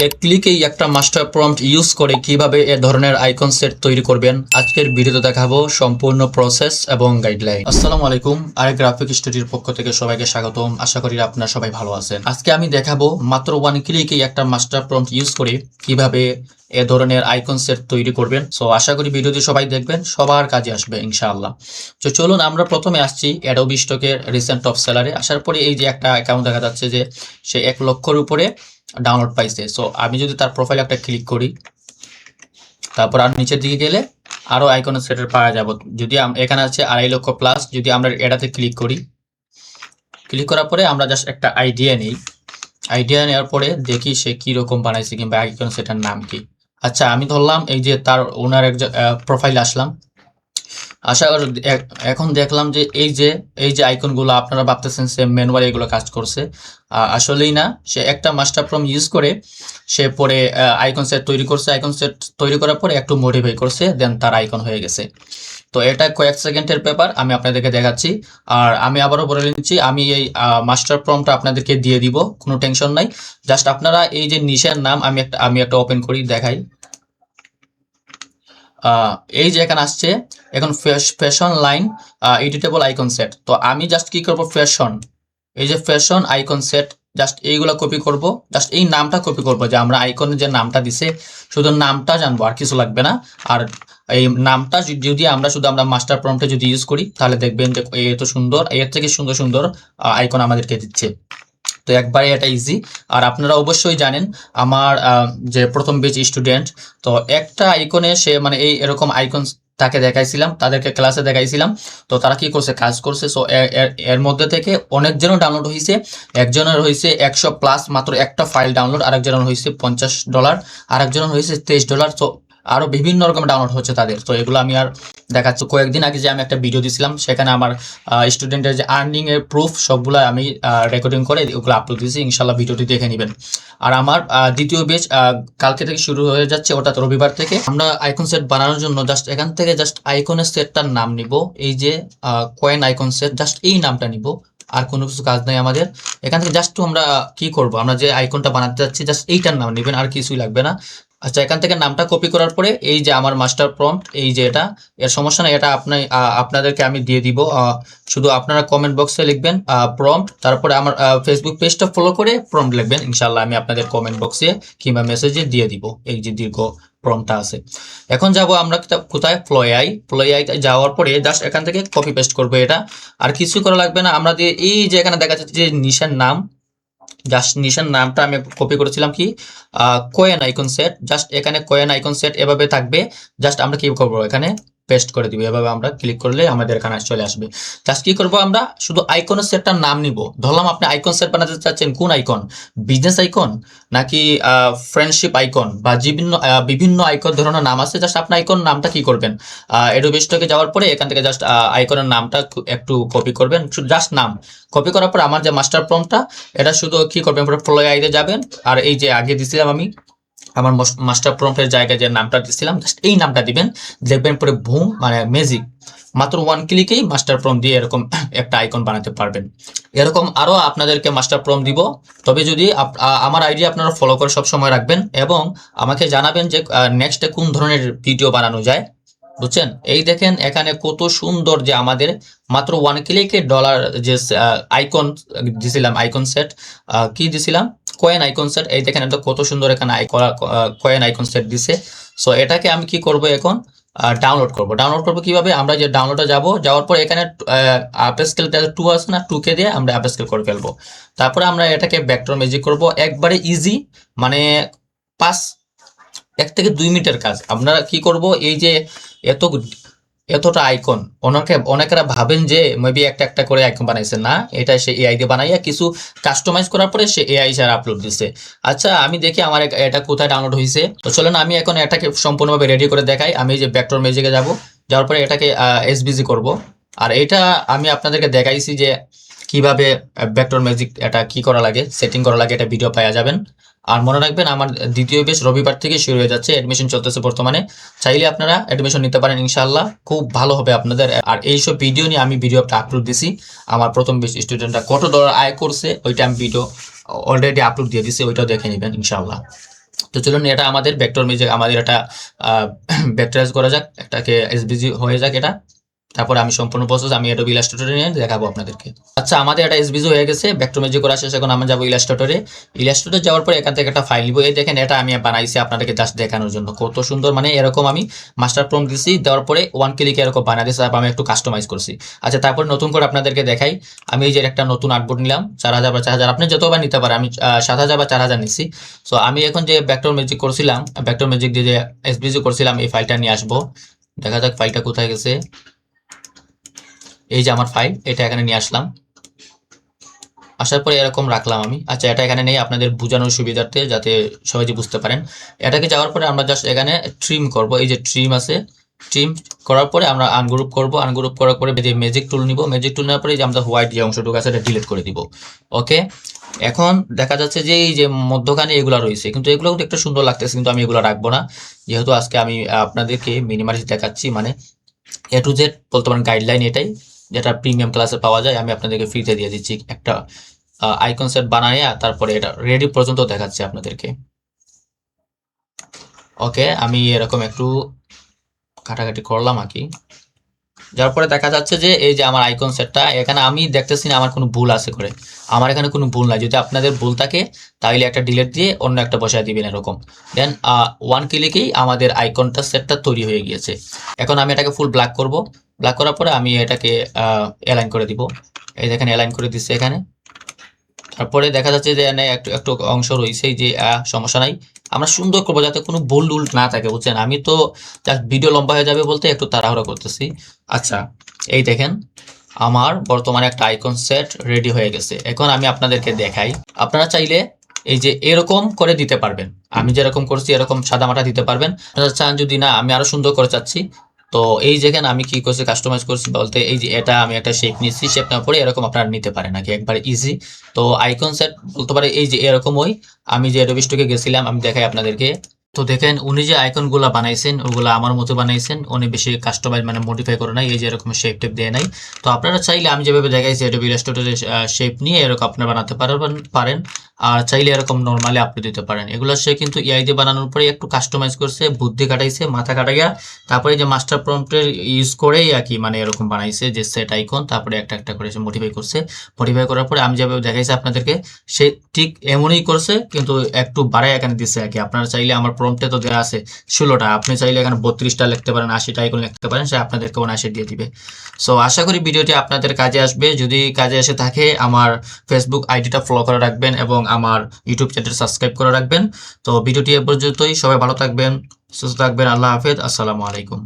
এক ক্লিকেই একটা master prompt use করে কিভাবে এ ধরনের আইকন সেট তৈরি করবেন আজকের ভিডিওতে দেখাবো সম্পূর্ণ প্রসেস এবং গাইডলাইন। আসসালামু আলাইকুম, আরেক গ্রাফিক স্টুডিওর পক্ষ থেকে সবাইকে স্বাগতম। আশা করি আপনারা সবাই ভালো আছেন। আজকে আমি দেখাবো মাত্র ওয়ান ক্লিকেই একটা মাস্টার প্রম্পট ইউজ করে কিভাবে এ ধরনের আইকন সেট তৈরি করবেন। সো আশা করি ভিডিওটি সবাই দেখবেন, সবার কাজে আসবে ইনশাআল্লাহ। তো চলুন আমরা প্রথমে আসছি অ্যাডোবি স্টকের রিসেন্ট টপ সেলারে। আসার পরে এই যে একটা অ্যাকাউন্ট দেখা যাচ্ছে যে সে 1 লক্ষের উপরে ডাউনলোড পাইছে। সো আমি যদি তার প্রোফাইলে একটা ক্লিক করি, তারপর আর নিচের দিকে গেলে আরো আইকন সেটের পাওয়া যাব। যদি এখানে আছে 2.5 লক্ষ প্লাস, যদি আমরা এটাতে ক্লিক করি, ক্লিক করার পরে আমরা জাস্ট একটা আইডিয়া নিই। আইডিয়া নেওয়ার পরে দেখি সে কি রকম বানাইছে কিংবা আইকন সেটার নাম কি। আচ্ছা, আমি ধরলাম এই যে তার ওনার এক প্রোফাইলে আসলাম। এখন দেখলাম যে এই যে আইকনগুলো আপনারা ভাবতেছেন সে ম্যানুয়ালি এগুলো কাজ করছে, আসলেই না। সে একটা মাস্টার প্রম্পট ইউজ করে সে পরে আইকন সেট তৈরি করছে। আইকন সেট তৈরি করার পরে একটু মডিফাই করছে, দেন তার আইকন হয়ে গেছে। তো এটা কয়েক সেকেন্ডের ব্যাপার, আমি আপনাদেরকে দেখাচ্ছি। আর আমি আবারও বলে নিচ্ছি, আমি এই মাস্টার প্রম্পটটা আপনাদেরকে দিয়ে দিব, কোনো টেনশন নাই। জাস্ট আপনারা এই যে নিশের নাম আমি একটা ওপেন করি দেখাই। এই যে এখানে আসছে এখন fashion line editable icon set. তো আমি জাস্ট কি করব, এই যে ফ্যাশন আইকন সেট, জাস্ট এইগুলো কপি করব। জাস্ট এই নামটা কপি করব, যে আমরা আইকনের যে নামটা দিছে শুধু নামটা জানবো, আর কিছু লাগবে না। আর এই নামটা যদি আমরা মাস্টার প্রম্পটে যদি ইউজ করি, তাহলে দেখবেন যে এত সুন্দর, এর থেকে সুন্দর সুন্দর আইকন আমাদেরকে দিচ্ছে। তো একবারে এটা ইজি। আর আপনারা অবশ্যই জানেন আমার যে প্রথম বেচ স্টুডেন্ট, তো একটা আইকনে সে মানে এরকম আইকন তাকে দেখাইছিলাম, তাদেরকে ক্লাসে দেখাইছিলাম। তো তারা কি করছে, কাজ করছে। সো এর মধ্যে থেকে অনেকজনও ডাউনলোড হয়েছে। একজনের হয়েছে 100 প্লাস, মাত্র একটা ফাইল ডাউনলোড। আরেকজনের হয়েছে $50, আরেকজনের হয়েছে $23। তো আরো বিভিন্ন রকম ডাউনলোড হচ্ছে তাদের। তো এগুলো আমি আর দেখাচ্ছি। কয়েকদিন আগে যে আমি একটা ভিডিও দিয়েছিলাম, সেখানে আমার স্টুডেন্টের যে আর্নিং এর প্রুফ সবগুলো আমি রেকর্ডিং করে ওগুলো আপলোড দিয়েছি। ইনশাল্লাহ ভিডিওটি দেখে নেবেন। আর আমার দ্বিতীয় বেচ কালকে থেকে শুরু হয়ে যাচ্ছে, অর্থাৎ রবিবার থেকে। আমরা আইকন সেট বানানোর জন্য জাস্ট এখান থেকে জাস্ট আইকনের সেটটার নাম নিব। এই যে কয়েন আইকন সেট, জাস্ট এই নামটা নিব, আর কোনো কিছু কাজ নাই আমাদের। এখান থেকে জাস্ট আমরা কি করব, আমরা যে আইকনটা বানাতে যাচ্ছি জাস্ট এইটার নাম নেবেন, আর কিছুই লাগবে না। আচ্ছা, এখান থেকে নামটা কপি করার পরে এই যে আমার মাস্টার প্রম্পট, এই যে এটা, এর সমস্যা না, এটা আপনাদেরকে আমি দিয়ে দিব। শুধু আপনারা কমেন্ট বক্সে লিখবেন প্রম্পট, তারপরে আমার ফেসবুক পেজটা ফলো করে প্রম্পট লিখবেন। ইনশাল্লাহ আমি আপনাদের কমেন্ট বক্সে কিংবা মেসেজে দিয়ে দিব এই যে দীর্ঘ প্রম্পটটা আছে। এখন যাব আমরা কোথায়, ফ্লোয়াইতে যাওয়ার পরে জাস্ট এখান থেকে কপি পেস্ট করবো এটা, আর কিছু করা লাগবে না। আমরা দিয়ে এই যে এখানে দেখা যাচ্ছে যে নিশার নাম, জাস্ট নিশান নামটা আমি কপি করেছিলাম কি কয়েন আইকন সেট। জাস্ট এখানে কয়েন আইকন সেট এভাবে থাকবে। জাস্ট আমরা কি করবো, এখানে পেস্ট করে দিব। এভাবে আমরা ক্লিক করলে আমাদের এখানে চলে আসবে। জাস্ট কি করবো, আমরা শুধু আইকনের সেটটার নাম নিব। ধরলাম আপনি আইকন সেট বানাতে চাচ্ছেন, কোন আইকন, বিজনেস আইকন নাকি ফ্রেন্ডশিপ আইকন, বা বিভিন্ন আইকন ধরনের নাম আছে। জাস্ট আপনি আইকন নামটা কি করবেন, অ্যাডোবি স্টকে যাওয়ার পরে এখান থেকে জাস্ট আইকনের নামটা একটু কপি করবেন, জাস্ট নাম কপি করার পর আমার যে মাস্টার প্রম্পটটা, এটা শুধু কি করবেন, ফ্লোয়াইতে যাবেন। আর এই যে আগে দিছিলাম আমি আমার মাস্টার প্রম্পটের জায়গায় যে নামটা দিছিলাম, জাস্ট এই নামটা দিবেন। দেখবেন পরে বুম, মানে ম্যাজিক, মাত্র ওয়ান ক্লিকেই মাস্টার প্রম্পট দিয়ে এরকম একটা আইকন বানাতে পারবেন। এরকম আরো আপনাদেরকে মাস্টার প্রম্পট দিব। তবে যদি আমার আইডিয়া আপনারা ফলো করে সব সময় রাখবেন, এবং আমাকে জানাবেন যে নেক্সটে কোন ধরনের ভিডিও বানানো যায়, বুঝছেন। এই দেখেন এখানে কত সুন্দর, যে আমাদের মাত্র ওয়ান ক্লিকে ডলার যে আইকন দিছিলাম, আইকন সেট কি দিছিলাম, কয়েন আইকন সেট। এই দেখেন এটা কত সুন্দর, এখানে কয়েন আইকন সেট দিছে। সো এটাকে আমি কি করব, এখন ডাউনলোড করব কিভাবে, আমরা যে ডাউনলোডে যাওয়ার পর এখানে আপ স্কেল 2 আছে না, 2 কে দিয়ে আমরা আপ স্কেল করে ফেলবো। তারপরে আমরা এটাকে ভেক্টর ম্যাজিক করব, একবারে ইজি, মানে 1 থেকে 2 মিনিটের কাজ। আপনারা কি করব, এই যে এতটা আইকন, অনেকেরা ভাবেন যে মেবি একটা করে আইকন বানাইছে, না, এটা সে এআই দিয়ে বানাইয়া কিছু কাস্টমাইজ করার পরে সে এআই ছাড়া আপলোড দিছে। আচ্ছা, আমি দেখি আমার এটা কোথায় ডাউনলোড হয়েছে। তো চলেন আমি এখন এটাকে সম্পূর্ণভাবে রেডি করে দেখাই। আমি যে ভেক্টর ম্যাজিকে যাওয়ার পরে এটাকে এসবিজি করব। আর এটা আমি আপনাদেরকে দেখাইছি যে কিভাবে ভেক্টর ম্যাজিক এটা কি করা লাগে, সেটিং করা লাগে, এটা ভিডিও পাওয়া যাবেন। আর মনে রাখবেন আমার দ্বিতীয় বেচ রবিবার থেকে শুরু হয়ে যাচ্ছে, অ্যাডমিশন চলতেছে বর্তমানে। চাইলে আপনারা অ্যাডমিশন নিতে পারেন, ইনশাআল্লাহ খুব ভালো হবে আপনাদের। আর এইসব ভিডিও নিয়ে আমি ভিডিওটা আপলোড দিছি। আমার প্রথম বেচ স্টুডেন্টরা কত ডলার আয় করছে, ওইটা আমি ভিডিও অলরেডি আপলোড দিয়ে দিছি, ওইটাও দেখে নেবেন ইনশাআল্লাহ। তো চলুন এটা আমাদের ভেক্টর ম্যাজিক, আমাদের এটা ভেক্টরাইজ করা যাক, এটাকে এসভিজি হয়ে যাক এটা। তারপর আমি সম্পূর্ণ প্রসেস আমি অ্যাডোবি ইলাস্ট্রেটরে নিয়ে দেখাবো আপনাদেরকে। আচ্ছা, আমাদের এটা এসভিজি হয়ে গেছে, ভেক্টর ম্যাজিক করা শেষ। এখন আমরা যাবো ইলাস্ট্রেটরে। ইলাস্ট্রেটরে যাওয়ার পরে এখান থেকে একটা ফাইল নিব। এই দেখেন এটা আমি বানাইছি আপনাদেরকে জাস্ট দেখানোর জন্য, কত সুন্দর। মানে এরকম আমি মাস্টার প্রম্পট দিছি, দেওয়ার পরে ওয়ান ক্লিকে এরকম বানাই দিয়েছি, তারপর আমি একটু কাস্টমাইজ করছি। আচ্ছা, তারপর নতুন করে আপনাদেরকে দেখাই। আমি এই যে একটা নতুন আর্টবোর্ড নিলাম 4000 বা 4000, আপনি যতবার নিতে পারেন। আমি 7000 বা 4000 নিছি। সো আমি এখন যে ভেক্টর ম্যাজিক করছিলাম, ভেক্টর ম্যাজিক দিয়ে যে এসভিজি করছিলাম, এই ফাইলটা নিয়ে আসবো। দেখা যাক ফাইলটা কোথায় গেছে। এই যে আমার ফাইল, এটা এখানে নিয়ে আসলাম। আসার পরে এরকম রাখলাম আমি। আচ্ছা, এটা এখানে নেই আপনাদের বোঝানোর সুবিধার্থে, যাতে সহজে বুঝতে পারেন। এটাকে যাওয়ার পরে আমরা জাস্ট এখানে ট্রিম করব। এই যে ট্রিম আছে, ট্রিম করার পরে আমরা আনগ্রুপ করব। আনগ্রুপ করার পরে যে ম্যাজিক টুল নিব, ম্যাজিক টুল নেওয়ার পরে যে আমরা হোয়াইট যে অংশটুকু আছে এটা ডিলিট করে দিব। ওকে, এখন দেখা যাচ্ছে যে এই যে মধ্যখানে এগুলো রয়েছে, কিন্তু এগুলো কিন্তু একটু সুন্দর লাগতেছে, কিন্তু আমি এগুলো রাখবো না, যেহেতু আজকে আমি আপনাদেরকে মিনিমালিস্ট দেখাচ্ছি। মানে এ টু জেড বলতে পারেন গাইডলাইন এটাই, যেটা প্রিমিয়াম ক্লাসে পাওয়া যায়। আমি আপনাদেরকে ফ্রিতে দিয়ে দিচ্ছি একটা আইকন সেট বানাইয়া, তারপরে এটা রেডি পর্যন্ত দেখাচ্ছি আপনাদেরকে। ওকে, আমি এরকম একটু কাটাকাটি করলাম আর কি। যার পরে দেখা যাচ্ছে যে এই যে আমার আইকন সেটটা, এখানে আমি দেখতেছি না আমার কোনো ভুল আছে করে। আমার এখানে কোনো ভুল নাই। যদি আপনাদের ভুল থাকে তাহলে একটা ডিলিট দিয়ে অন্য একটা বসায় দিবেন এরকম। দেন ওয়ান ক্লিকেই আমাদের আইকনটা সেটটা তৈরি হয়ে গিয়েছে। এখন আমি এটাকে ফুল ব্ল্যাক করব। ব্ল্যাক করার পরে আমি এটাকে অ্যালাইন করে দিব। এই দেখেন অ্যালাইন করে দিচ্ছে এখানে। তারপরে দেখা যাচ্ছে যে এখানে একটু একটু অংশ রয়েছে, যে সমস্যা নাই, আমরা সুন্দর করবো যাতে কোনো ভুল টুল না থাকে, বুঝছেন। আমি তো জাস্ট ভিডিও লম্বা হয়ে যাবে বলতে একটু তাড়াহুড়ো করতেছি। আচ্ছা, এই দেখেন আমার বর্তমানে একটা আইকন সেট রেডি হয়ে গেছে। এখন আমি আপনাদেরকে দেখাই। আপনারা চাইলে এই যে এরকম করে দিতে পারবেন, আমি যেরকম করছি এরকম সাদামাটা দিতে পারবেন। আপনারা চান যদি না আমি আরো সুন্দর করে চাচ্ছি, তো এই যেখানে আমি কি করছি কাস্টমাইজ করছি বলতে, এই যে এটা আমি একটা শেপ নিচ্ছি, শেপ নেওয়ার পরে এরকম আপনারা নিতে পারেন নাকি, একবার ইজি। তো আইকন সেট বলতে পারে এই যে এরকমই। আমি যে অ্যাডোবি স্টকে গেছিলাম, আমি দেখাই আপনাদেরকে। তো দেখেন উনি যে আইকন গুলা বানাইছেন ওগুলা আমার মতো বানাইছেন, উনি বেশি কাস্টমাইজ মানে মডিফাই করে নাই, এই যে এরকম শেপ টেপ দেয় নাই। তো আপনারা চাইলে আমি যেভাবে দেখাইছি অ্যাডোবি ইলাস্ট্রেটরের শেপ নিয়ে এরকম আপনারা বানাতে পারেন। আর চাইলে এরকম নর্মালি আপনি দিতে পারেন। এগুলো সে কিন্তু এআই দিয়ে বানানোর পরে একটু কাস্টমাইজ করছে, বুদ্ধি কাটাইছে, মাথা কাটাইয়া, তারপরে যে মাস্টার প্রম্পটের ইউজ করেই আর কি মানে এরকম বানাইছে যে সেট আইকন, তারপরে একটা একটা করে সে মডিফাই করছে। মডিফাই করার পরে আমি যেভাবে দেখাইছি আপনাদেরকে, সে ঠিক এমনই করছে, কিন্তু একটু বাড়াই এখানে দিচ্ছে আর কি। আপনারা চাইলে আমার প্রম্পটে তো দেওয়া আছে 16টা, আপনি চাইলে এখানে 32টা লিখতে পারেন, 80টা আইকন লিখতে পারেন, সে আপনাদেরকে 79 দিয়ে দিবে। সো আশা করি ভিডিওটি আপনাদের কাজে আসবে। যদি কাজে এসে থাকে আমার ফেসবুক আইডিটা ফলো করে রাখবেন এবং আমার ইউটিউব চ্যানেল সাবস্ক্রাইব করে রাখবেন। তো ভিডিওটি এ পর্যন্তই, সবাই ভালো থাকবেন, সুস্থ থাকবেন। আল্লাহ হাফেজ, আসসালামু আলাইকুম।